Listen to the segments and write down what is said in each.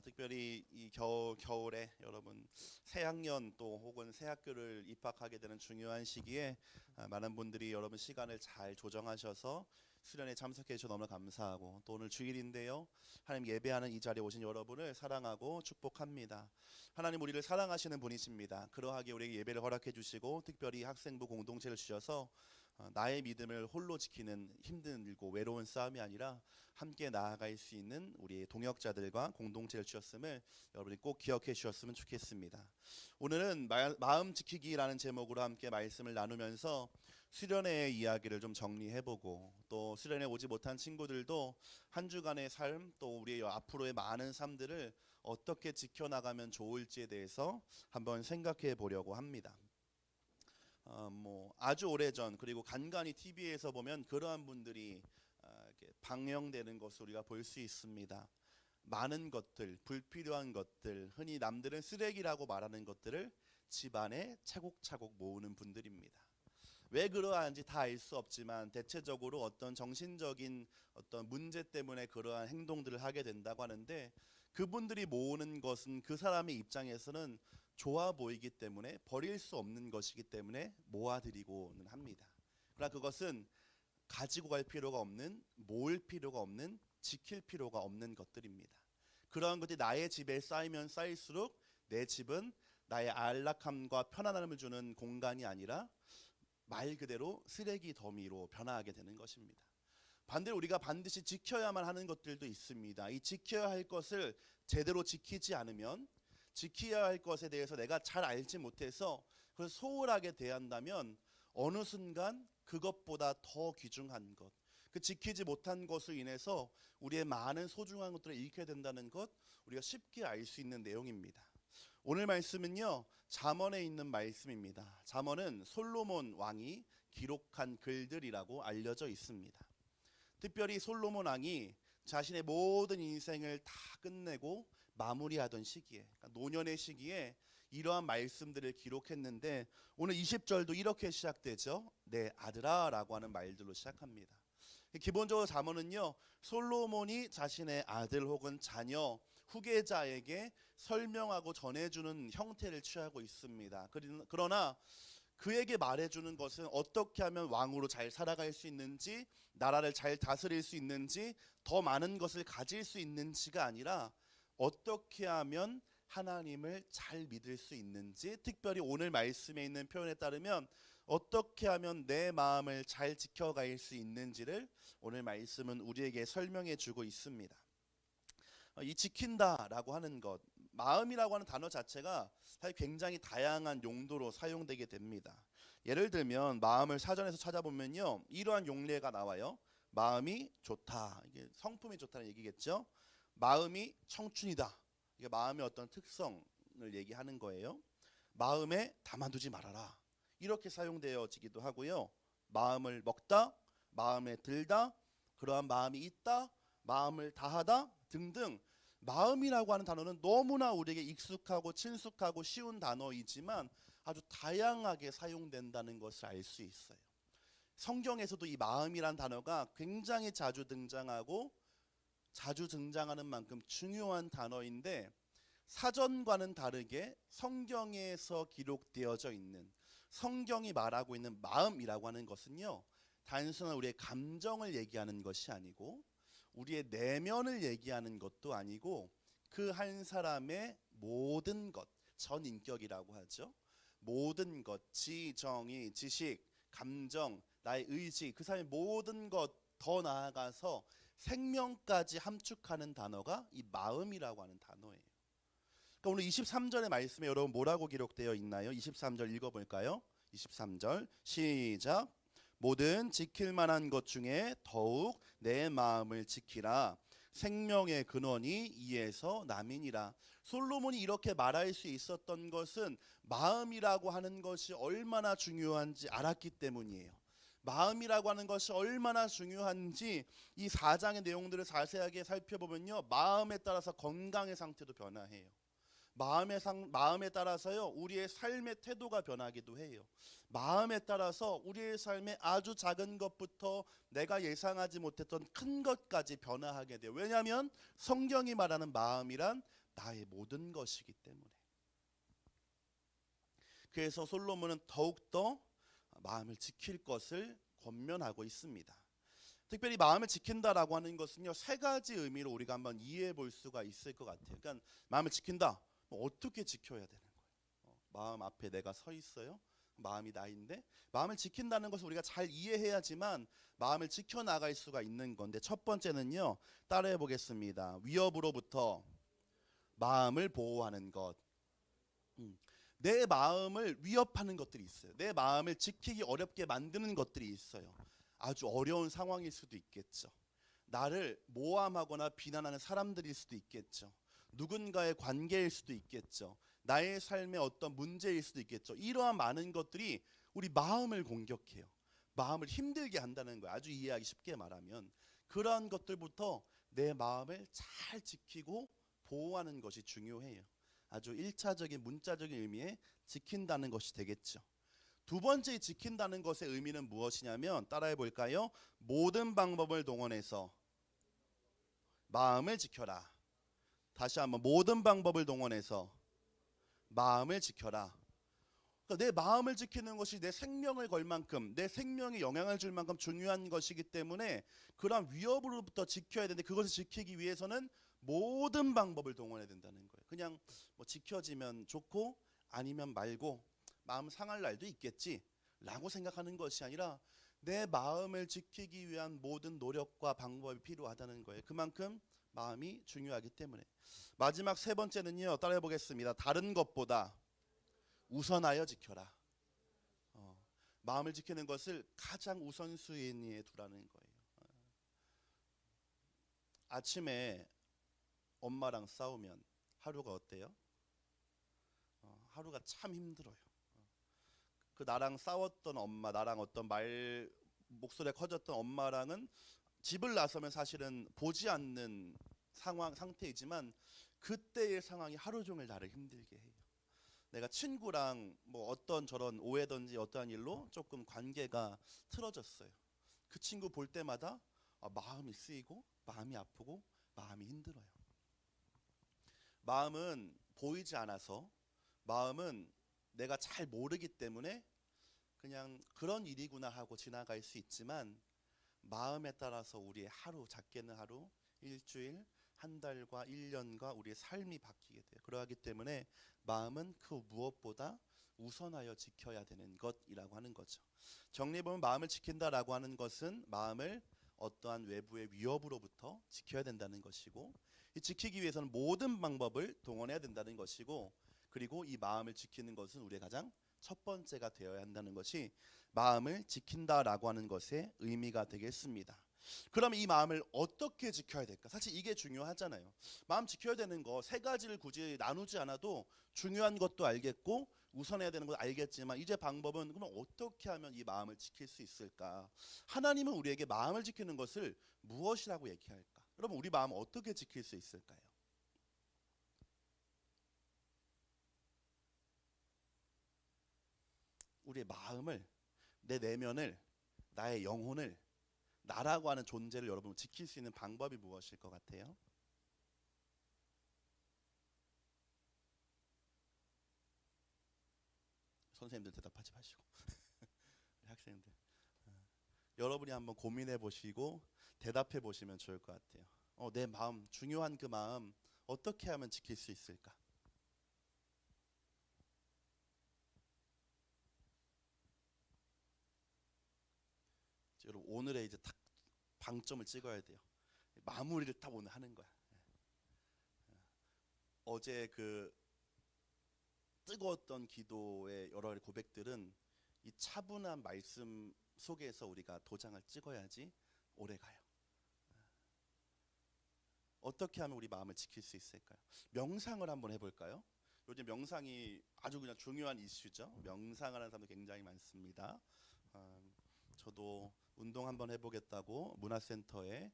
특별히 이 겨울에 여러분 새학년 또 혹은 새 학교를 입학하게 되는 중요한 시기에 많은 분들이 여러분 시간을 잘 조정하셔서 수련회 참석해 주셔서 너무 감사하고, 또 오늘 주일인데요, 하나님 예배하는 이 자리에 오신 여러분을 사랑하고 축복합니다. 하나님 우리를 사랑하시는 분이십니다. 그러하게 우리에게 예배를 허락해 주시고 특별히 학생부 공동체를 주셔서 나의 믿음을 홀로 지키는 힘들고 외로운 싸움이 아니라 함께 나아갈 수 있는 우리의 동역자들과 공동체를 주셨음을 여러분이 꼭 기억해 주셨으면 좋겠습니다. 오늘은 마음 지키기라는 제목으로 함께 말씀을 나누면서 수련회의 이야기를 좀 정리해보고, 또 수련회 오지 못한 친구들도 한 주간의 삶, 또 우리의 앞으로의 많은 삶들을 어떻게 지켜나가면 좋을지에 대해서 한번 생각해 보려고 합니다. 아주 오래전, 그리고 간간히 TV에서 보면 그러한 분들이 이렇게 방영되는 것을 우리가 볼 수 있습니다. 많은 것들, 불필요한 것들, 흔히 남들은 쓰레기라고 말하는 것들을 집안에 차곡차곡 모으는 분들입니다. 왜 그러한지 다 알 수 없지만 대체적으로 어떤 정신적인 어떤 문제 때문에 그러한 행동들을 하게 된다고 하는데, 그분들이 모으는 것은 그 사람의 입장에서는 좋아 보이기 때문에, 버릴 수 없는 것이기 때문에 모아드리고는 합니다. 그러나 그것은 가지고 갈 필요가 없는, 모을 필요가 없는, 지킬 필요가 없는 것들입니다. 그러한 것들이 나의 집에 쌓이면 쌓일수록 내 집은 나의 안락함과 편안함을 주는 공간이 아니라 말 그대로 쓰레기 더미로 변화하게 되는 것입니다. 반대로 우리가 반드시 지켜야만 하는 것들도 있습니다. 이 지켜야 할 것을 제대로 지키지 않으면, 지켜야 할 것에 대해서 내가 잘 알지 못해서 그걸 소홀하게 대한다면 어느 순간 그것보다 더 귀중한 것, 그 지키지 못한 것으로 인해서 우리의 많은 소중한 것들을 잃게 된다는 것, 우리가 쉽게 알 수 있는 내용입니다. 오늘 말씀은요, 잠언에 있는 말씀입니다. 잠언은 솔로몬 왕이 기록한 글들이라고 알려져 있습니다. 특별히 솔로몬 왕이 자신의 모든 인생을 다 끝내고 마무리하던 시기에, 그러니까 노년의 시기에 이러한 말씀들을 기록했는데, 오늘 20절도 이렇게 시작되죠. 내 아들아 라고 하는 말들로 시작합니다. 기본적으로 잠언은요, 솔로몬이 자신의 아들 혹은 자녀, 후계자에게 설명하고 전해주는 형태를 취하고 있습니다. 그러나 그에게 말해주는 것은 어떻게 하면 왕으로 잘 살아갈 수 있는지, 나라를 잘 다스릴 수 있는지, 더 많은 것을 가질 수 있는지가 아니라 어떻게 하면 하나님을 잘 믿을 수 있는지, 특별히 오늘 말씀에 있는 표현에 따르면 어떻게 하면 내 마음을 잘 지켜갈 수 있는지를 오늘 말씀은 우리에게 설명해 주고 있습니다. 이 지킨다라고 하는 것, 마음이라고 하는 단어 자체가 사실 굉장히 다양한 용도로 사용되게 됩니다. 예를 들면 마음을 사전에서 찾아보면요, 이러한 용례가 나와요. 마음이 좋다, 이게 성품이 좋다는 얘기겠죠. 마음이 청춘이다, 이게 마음의 어떤 특성을 얘기하는 거예요. 마음에 담아두지 말아라, 이렇게 사용되어지기도 하고요. 마음을 먹다, 마음에 들다, 그러한 마음이 있다, 마음을 다하다 등등, 마음이라고 하는 단어는 너무나 우리에게 익숙하고 친숙하고 쉬운 단어이지만 아주 다양하게 사용된다는 것을 알 수 있어요. 성경에서도 이 마음이란 단어가 굉장히 자주 등장하고 자주 등장하는 만큼 중요한 단어인데, 사전과는 다르게 성경에서 기록되어져 있는, 성경이 말하고 있는 마음이라고 하는 것은요, 단순한 우리의 감정을 얘기하는 것이 아니고 우리의 내면을 얘기하는 것도 아니고 그 한 사람의 모든 것, 전인격이라고 하죠. 모든 것, 지, 정의, 지식, 감정, 나의 의지, 그 사람의 모든 것, 더 나아가서 생명까지 함축하는 단어가 이 마음이라고 하는 단어예요. 그러니까 오늘 23절의 말씀에 여러분 뭐라고 기록되어 있나요? 23절 읽어볼까요? 23절 시작. 모든 지킬 만한 것 중에 더욱 내 마음을 지키라. 생명의 근원이 이에서 남이니라. 솔로몬이 이렇게 말할 수 있었던 것은 마음이라고 하는 것이 얼마나 중요한지 알았기 때문이에요. 마음이라고 하는 것이 얼마나 중요한지 이 4장의 내용들을 자세하게 살펴보면요, 마음에 따라서 건강의 상태도 변화해요. 마음에 따라서요, 우리의 삶의 태도가 변하기도 해요. 마음에 따라서 우리의 삶의 아주 작은 것부터 내가 예상하지 못했던 큰 것까지 변화하게 돼요. 왜냐하면 성경이 말하는 마음이란 나의 모든 것이기 때문에. 그래서 솔로몬은 더욱더 마음을 지킬 것을 권면하고 있습니다. 특별히 마음을 지킨다라고 하는 것은요, 세 가지 의미로 우리가 한번 이해해 볼 수가 있을 것 같아요. 그러니까 마음을 지킨다, 어떻게 지켜야 되는 거예요? 마음 앞에 내가 서 있어요. 마음이 나인데 마음을 지킨다는 것을 우리가 잘 이해해야지만 마음을 지켜나갈 수가 있는 건데, 첫 번째는요, 따라해 보겠습니다. 위협으로부터 마음을 보호하는 것. 내 마음을 위협하는 것들이 있어요. 내 마음을 지키기 어렵게 만드는 것들이 있어요. 아주 어려운 상황일 수도 있겠죠. 나를 모함하거나 비난하는 사람들일 수도 있겠죠. 누군가의 관계일 수도 있겠죠. 나의 삶의 어떤 문제일 수도 있겠죠. 이러한 많은 것들이 우리 마음을 공격해요. 마음을 힘들게 한다는 거예요. 아주 이해하기 쉽게 말하면 그러한 것들부터 내 마음을 잘 지키고 보호하는 것이 중요해요. 아주 1차적인 문자적인 의미의 지킨다는 것이 되겠죠. 두 번째 지킨다는 것의 의미는 무엇이냐면, 따라해 볼까요? 모든 방법을 동원해서 마음을 지켜라. 다시 한번, 모든 방법을 동원해서 마음을 지켜라. 그러니까 내 마음을 지키는 것이 내 생명을 걸 만큼, 내 생명에 영향을 줄 만큼 중요한 것이기 때문에 그런 위협으로부터 지켜야 되는데, 그것을 지키기 위해서는 모든 방법을 동원해야 된다는 거예요. 그냥 뭐 지켜지면 좋고 아니면 말고 마음 상할 날도 있겠지 라고 생각하는 것이 아니라 내 마음을 지키기 위한 모든 노력과 방법이 필요하다는 거예요. 그만큼 마음이 중요하기 때문에. 마지막 세 번째는요, 따라해 보겠습니다. 다른 것보다 우선하여 지켜라. 마음을 지키는 것을 가장 우선순위에 두라는 거예요. 아침에 엄마랑 싸우면 하루가 어때요? 하루가 참 힘들어요. 그 나랑 싸웠던 엄마, 나랑 어떤 목소리가 커졌던 엄마랑은 집을 나서면 사실은 보지 않는 상태이지만 그때의 상황이 하루 종일 나를 힘들게 해요. 내가 친구랑 뭐 어떤 저런 오해든지 어떠한 일로 조금 관계가 틀어졌어요. 그 친구 볼 때마다 마음이 쓰이고 마음이 아프고 마음이 힘들어요. 마음은 보이지 않아서, 마음은 내가 잘 모르기 때문에 그냥 그런 일이구나 하고 지나갈 수 있지만, 마음에 따라서 우리의 하루, 작게는 하루, 일주일, 한 달과 1년과 우리의 삶이 바뀌게 돼요. 그러하기 때문에 마음은 그 무엇보다 우선하여 지켜야 되는 것이라고 하는 거죠. 정리해보면 마음을 지킨다라고 하는 것은 마음을 어떠한 외부의 위협으로부터 지켜야 된다는 것이고, 이 지키기 위해서는 모든 방법을 동원해야 된다는 것이고, 그리고 이 마음을 지키는 것은 우리의 가장 첫 번째가 되어야 한다는 것이 마음을 지킨다라고 하는 것의 의미가 되겠습니다. 그럼 이 마음을 어떻게 지켜야 될까? 사실 이게 중요하잖아요. 마음 지켜야 되는 거 세 가지를 굳이 나누지 않아도 중요한 것도 알겠고 우선해야 되는 것도 알겠지만, 이제 방법은 그럼 어떻게 하면 이 마음을 지킬 수 있을까? 하나님은 우리에게 마음을 지키는 것을 무엇이라고 얘기할까? 여러분, 우리 마음 어떻게 지킬 수 있을까요? 우리의 마음을, 내 내면을, 나의 영혼을, 나라고 하는 존재를 여러분 지킬 수 있는 방법이 무엇일 것 같아요? 선생님들 대답하지 마시고 학생들, 여러분이 한번 고민해 보시고 대답해 보시면 좋을 것 같아요. 내 마음, 중요한 그 마음 어떻게 하면 지킬 수 있을까? 여러분, 오늘의 이제 딱 방점을 찍어야 돼요. 마무리를 딱 오늘 하는 거야. 어제 그 뜨거웠던 기도의 여러 가지 고백들은 이 차분한 말씀 속에서 우리가 도장을 찍어야지 오래 가요. 어떻게 하면 우리 마음을 지킬 수 있을까요? 명상을 한번 해볼까요? 요즘 명상이 아주 그냥 중요한 이슈죠. 명상을 하는 사람도 굉장히 많습니다. 저도 운동 한번 해보겠다고 문화센터에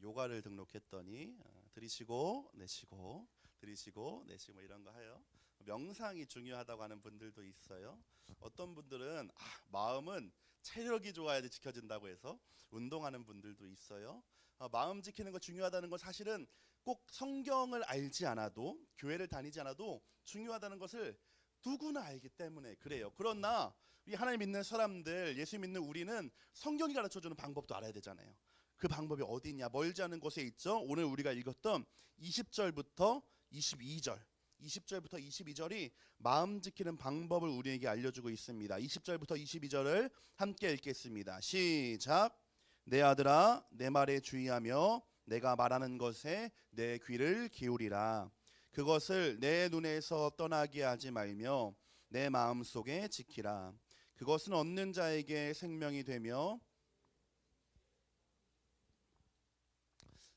요가를 등록했더니 들이쉬고 내쉬고 들이쉬고 내쉬고 이런 거 해요. 명상이 중요하다고 하는 분들도 있어요. 어떤 분들은 마음은 체력이 좋아야지 지켜진다고 해서 운동하는 분들도 있어요. 마음 지키는 거 중요하다는 건 사실은 꼭 성경을 알지 않아도, 교회를 다니지 않아도 중요하다는 것을 누구나 알기 때문에 그래요. 그러나 우리 하나님 믿는 사람들, 예수 믿는 우리는 성경이 가르쳐주는 방법도 알아야 되잖아요. 그 방법이 어디 있냐? 멀지 않은 곳에 있죠. 오늘 우리가 읽었던 20절부터 22절, 20절부터 22절이 마음 지키는 방법을 우리에게 알려주고 있습니다. 20절부터 22절을 함께 읽겠습니다. 시작. 내 아들아, 내 말에 주의하며 내가 말하는 것에 내 귀를 기울이라. 그것을 내 눈에서 떠나게 하지 말며 내 마음속에 지키라. 그것은 얻는 자에게 생명이 되며.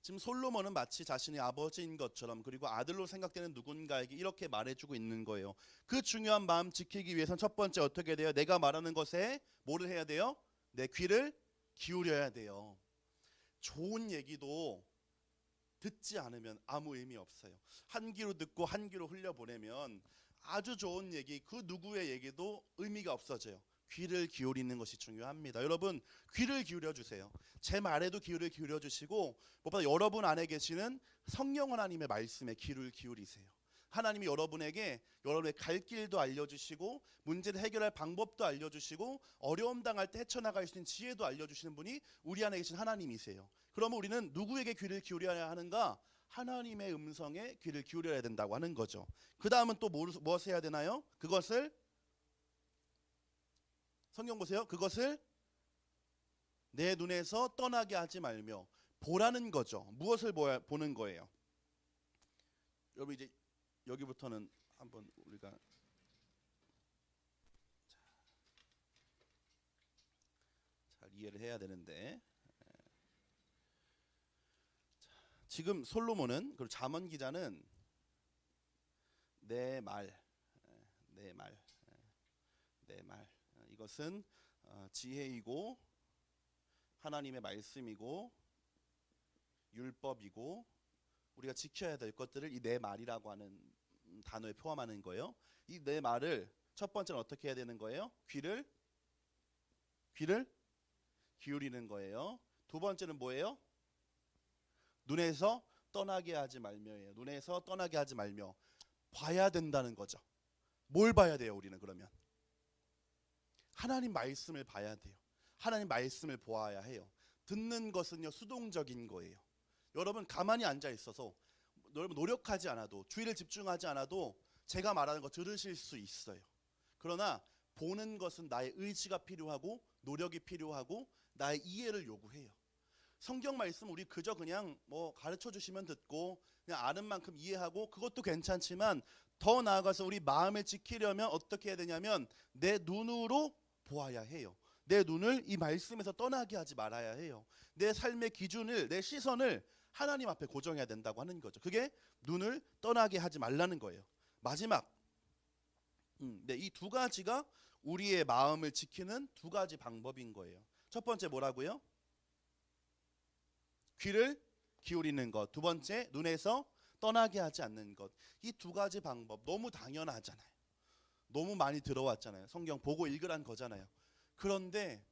지금 솔로몬은 마치 자신의 아버지인 것처럼, 그리고 아들로 생각되는 누군가에게 이렇게 말해주고 있는 거예요. 그 중요한 마음 지키기 위해서는 첫 번째 어떻게 돼요? 내가 말하는 것에 뭐를 해야 돼요? 내 귀를 기울여야 돼요. 좋은 얘기도 듣지 않으면 아무 의미 없어요. 한 귀로 듣고 한 귀로 흘려보내면 아주 좋은 얘기, 그 누구의 얘기도 의미가 없어져요. 귀를 기울이는 것이 중요합니다. 여러분, 귀를 기울여 주세요. 제 말에도 귀를 기울여 주시고, 무엇보다 여러분 안에 계시는 성령 하나님의 말씀에 귀를 기울이세요. 하나님이 여러분에게 여러분의 갈 길도 알려주시고, 문제를 해결할 방법도 알려주시고, 어려움 당할 때 헤쳐나갈 수 있는 지혜도 알려주시는 분이 우리 안에 계신 하나님이세요. 그러면 우리는 누구에게 귀를 기울여야 하는가? 하나님의 음성에 귀를 기울여야 된다고 하는 거죠. 그 다음은 또 무엇을 해야 되나요? 그것을, 성경 보세요. 그것을 내 눈에서 떠나게 하지 말며 보라는 거죠. 무엇을 보는 거예요? 여러분, 이제 여기부터는 한번 우리가 잘 이해를 해야 되는데, 지금 솔로몬은, 그리고 잠언 기자는 내 말, 이것은 지혜이고 하나님의 말씀이고 율법이고 우리가 지켜야 될 것들을 이 내 말이라고 하는 단어에 포함하는 거예요. 이 내 말을 첫 번째는 어떻게 해야 되는 거예요? 귀를 기울이는 거예요. 두 번째는 뭐예요? 눈에서 떠나게 하지 말며예요. 눈에서 떠나게 하지 말며 봐야 된다는 거죠. 뭘 봐야 돼요? 우리는 그러면 하나님 말씀을 봐야 돼요. 하나님 말씀을 보아야 해요. 듣는 것은요, 수동적인 거예요. 여러분, 가만히 앉아 있어서 여러분 노력하지 않아도, 주의를 집중하지 않아도 제가 말하는 거 들으실 수 있어요. 그러나 보는 것은 나의 의지가 필요하고 노력이 필요하고 나의 이해를 요구해요. 성경 말씀 우리 그저 그냥 뭐 가르쳐 주시면 듣고 그냥 아는 만큼 이해하고 그것도 괜찮지만, 더 나아가서 우리 마음을 지키려면 어떻게 해야 되냐면 내 눈으로 보아야 해요. 내 눈을 이 말씀에서 떠나게 하지 말아야 해요. 내 삶의 기준을, 내 시선을 하나님 앞에 고정해야 된다고 하는 거죠. 그게 눈을 떠나게 하지 말라는 거예요. 마지막, 이 두 가지가 우리의 마음을 지키는 두 가지 방법인 거예요. 첫 번째 뭐라고요? 귀를 기울이는 것. 두 번째, 눈에서 떠나게 하지 않는 것. 이 두 가지 방법 너무 당연하잖아요. 너무 많이 들어왔잖아요. 성경 보고 읽으란 거잖아요. 그런데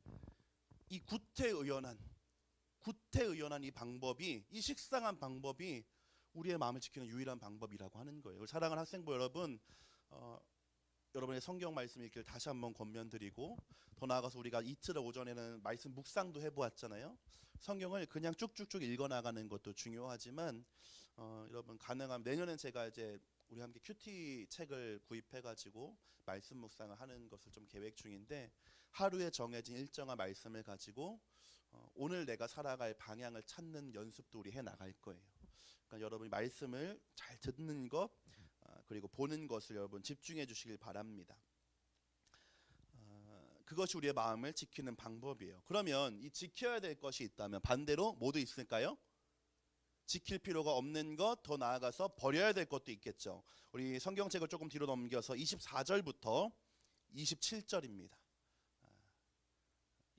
이 구태의연한 이 방법이, 이 식상한 방법이 우리의 마음을 지키는 유일한 방법이라고 하는 거예요. 사랑하는 학생부 여러분, 여러분의 성경 말씀 읽기를 다시 한번 권면드리고, 더 나아가서 우리가 이틀 오전에는 말씀 묵상도 해보았잖아요. 성경을 그냥 쭉쭉쭉 읽어나가는 것도 중요하지만, 여러분 가능하면 내년엔 제가 이제 우리 함께 큐티 책을 구입해가지고 말씀 묵상을 하는 것을 좀 계획 중인데, 하루에 정해진 일정한 말씀을 가지고 오늘 내가 살아갈 방향을 찾는 연습도 우리 해나갈 거예요. 그러니까 여러분이 말씀을 잘 듣는 것, 그리고 보는 것을 여러분 집중해 주시길 바랍니다. 그것이 우리의 마음을 지키는 방법이에요. 그러면 이 지켜야 될 것이 있다면 반대로 뭐도 있을까요? 지킬 필요가 없는 것, 더 나아가서 버려야 될 것도 있겠죠. 우리 성경책을 조금 뒤로 넘겨서 24절부터 27절입니다.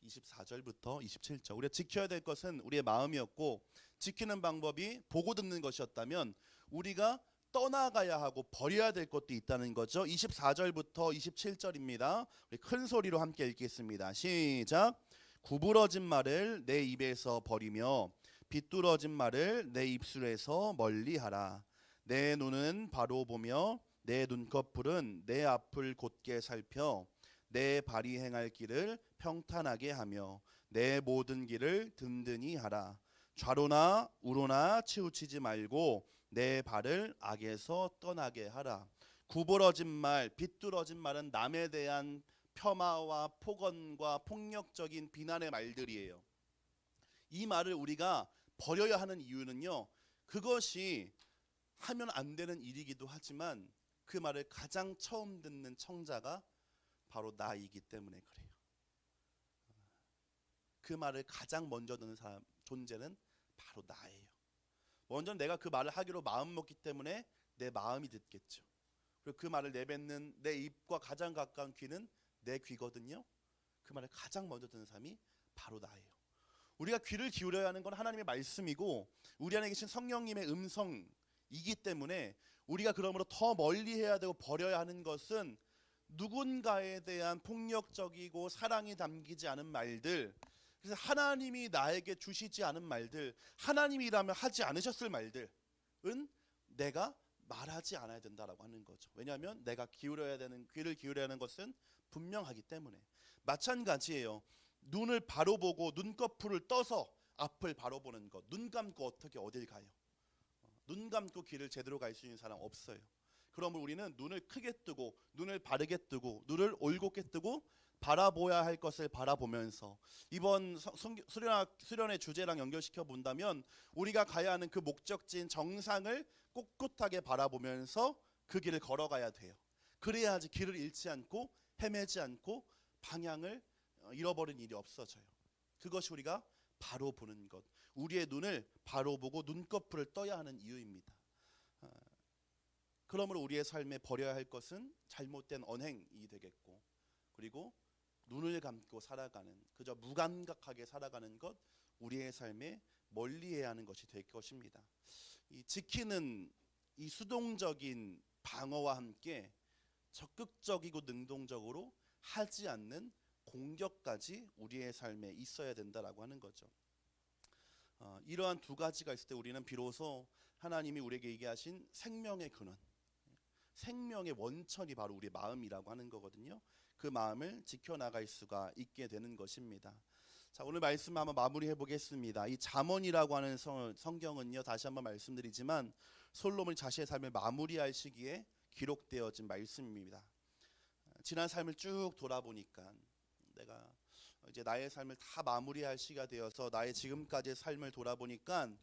24절부터 27절. 우리가 지켜야 될 것은 우리의 마음이었고, 지키는 방법이 보고 듣는 것이었다면 우리가 떠나가야 하고 버려야 될 것도 있다는 거죠. 24절부터 27절입니다. 우리 큰 소리로 함께 읽겠습니다. 시작. 구부러진 말을 내 입에서 버리며 비뚤어진 말을 내 입술에서 멀리하라. 내 눈은 바로 보며 내 눈꺼풀은 내 앞을 곧게 살펴 내 발이 행할 길을 평탄하게 하며 내 모든 길을 든든히 하라. 좌로나 우로나 치우치지 말고 내 발을 악에서 떠나게 하라. 구부러진 말, 비뚤어진 말은 남에 대한 폄하와 폭언과 폭력적인 비난의 말들이에요. 이 말을 우리가 버려야 하는 이유는요, 그것이 하면 안 되는 일이기도 하지만 그 말을 가장 처음 듣는 청자가 바로 나이기 때문에 그래요. 그 말을 가장 먼저 듣는 사람, 존재는 바로 나예요. 먼저 내가 그 말을 하기로 마음먹기 때문에 내 마음이 듣겠죠. 그리고 그 말을 내뱉는 내 입과 가장 가까운 귀는 내 귀거든요. 그 말을 가장 먼저 듣는 사람이 바로 나예요. 우리가 귀를 기울여야 하는 건 하나님의 말씀이고 우리 안에 계신 성령님의 음성이기 때문에 우리가 그러므로 더 멀리 해야 되고 버려야 하는 것은 누군가에 대한 폭력적이고 사랑이 담기지 않은 말들, 그래서 하나님이 나에게 주시지 않은 말들, 하나님이라면 하지 않으셨을 말들은 내가 말하지 않아야 된다라고 하는 거죠. 왜냐하면 내가 기울여야 되는, 귀를 기울여야 하는 것은 분명하기 때문에. 마찬가지예요. 눈을 바로 보고 눈꺼풀을 떠서 앞을 바로 보는 것. 눈 감고 어떻게 어딜 가요? 눈 감고 길을 제대로 갈 수 있는 사람 없어요. 그러면 우리는 눈을 크게 뜨고 눈을 바르게 뜨고 눈을 올곧게 뜨고 바라보아야 할 것을 바라보면서, 이번 수련의 주제랑 연결시켜 본다면 우리가 가야 하는 그 목적지인 정상을 꼿꼿하게 바라보면서 그 길을 걸어가야 돼요. 그래야지 길을 잃지 않고 헤매지 않고 방향을 잃어버린 일이 없어져요. 그것이 우리가 바로 보는 것, 우리의 눈을 바로 보고 눈꺼풀을 떠야 하는 이유입니다. 그러므로 우리의 삶에 버려야 할 것은 잘못된 언행이 되겠고, 그리고 눈을 감고 살아가는, 그저 무감각하게 살아가는 것, 우리의 삶에 멀리해야 하는 것이 될 것입니다. 이 지키는 이 수동적인 방어와 함께 적극적이고 능동적으로 하지 않는 공격까지 우리의 삶에 있어야 된다라고 하는 거죠. 이러한 두 가지가 있을 때 우리는 비로소 하나님이 우리에게 얘기하신 생명의 근원, 생명의 원천이 바로 우리의 마음이라고 하는 거거든요. 그 마음을 지켜나갈 수가 있게 되는 것입니다. 자, 오늘 말씀 한번 마무리해 보겠습니다. 이 잠언이라고 하는 성경은요, 다시 한번 말씀드리지만 솔로몬이 자신의 삶을 마무리할 시기에 기록되어진 말씀입니다. 지난 삶을 쭉 돌아보니까 내가 이제 나의 삶을 다 마무리할 시기가 되어서 나의 지금까지의 삶을 돌아보니까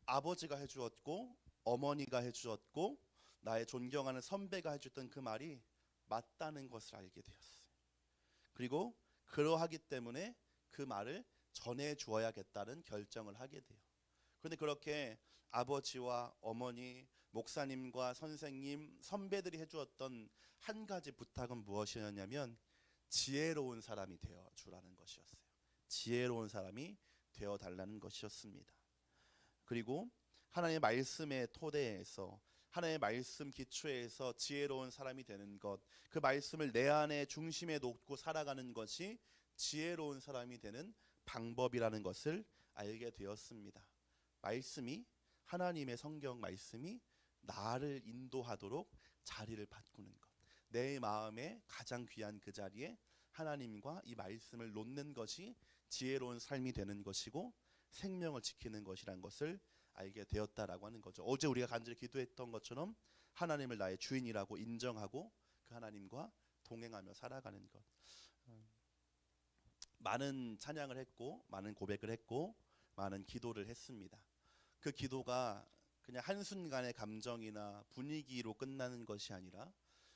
아버지가 해주었고 어머니가 해주었고 나의 존경하는 선배가 해줬던 그 말이 맞다는 것을 알게 되었어요. 그리고 그러하기 때문에 그 말을 전해 주어야겠다는 결정을 하게 돼요. 그런데 그렇게 아버지와 어머니, 목사님과 선생님, 선배들이 해주었던 한 가지 부탁은 무엇이었냐면 지혜로운 사람이 되어 주라는 것이었어요. 지혜로운 사람이 되어 달라는 것이었습니다. 그리고 하나님의 말씀의 토대에서, 하나님의 말씀 기초에서 지혜로운 사람이 되는 것, 그 말씀을 내 안에 중심에 놓고 살아가는 것이 지혜로운 사람이 되는 방법이라는 것을 알게 되었습니다. 말씀이, 하나님의 성경 말씀이 나를 인도하도록 자리를 바꾸는 것, 내 마음에 가장 귀한 그 자리에 하나님과 이 말씀을 놓는 것이 지혜로운 삶이 되는 것이고 생명을 지키는 것이란 것을 알게 되었다라고 하는 거죠. 어제 우리가 간절히 기도했던 것처럼 하나님을 나의 주인이라고 인정하고 그 하나님과 동행하며 살아가는 것. 많은 찬양을 했고 많은 고백을 했고 많은 기도를 했습니다. 그 기도가 그냥 한순간의 감정이나 분위기로 끝나는 것이 아니라,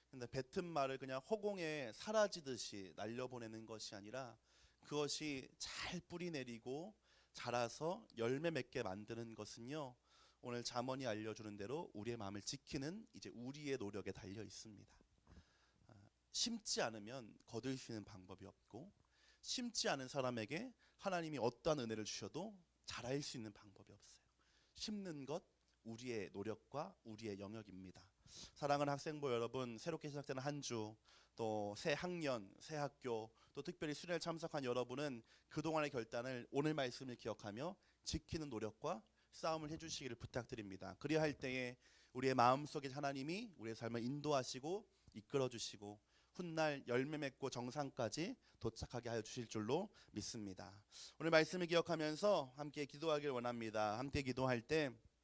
근데 뱉은 말을 그냥 허공에 사라지듯이 날려보내는 것이 아니라 그것이 잘 뿌리내리고 자라서 열매 맺게 만드는 것은요, 오늘 잠언이 알려주는 대로 우리의 마음을 지키는 이제 우리의 노력에 달려 있습니다. 심지 않으면 거둘 수 있는 방법이 없고, 심지 않은 사람에게 하나님이 어떠한 은혜를 주셔도 자랄 수 있는 방법이 없어요. 심는 것 우리의 노력과 우리의 영역입니다. 사랑하는 학생부 여러분, 새롭게 시작되는 한 주, 또 새 학년, 새 학교, 또 특별히 수련회 참석한 여러분은 그동안의 결단을 오늘 말씀을 기억하며 지키는 노력과 싸움을 해주시기를 부탁드립니다. 그리야 할 때에 우리의 마음속에 하나님이 우리의 삶을 인도하시고 이끌어주시고 훗날 열매 맺고 정상까지 도착하게 하여 주실 줄로 믿습니다. 오늘 말씀을 기억하면서 함께 기도하길 원합니다. 함께 기도할 때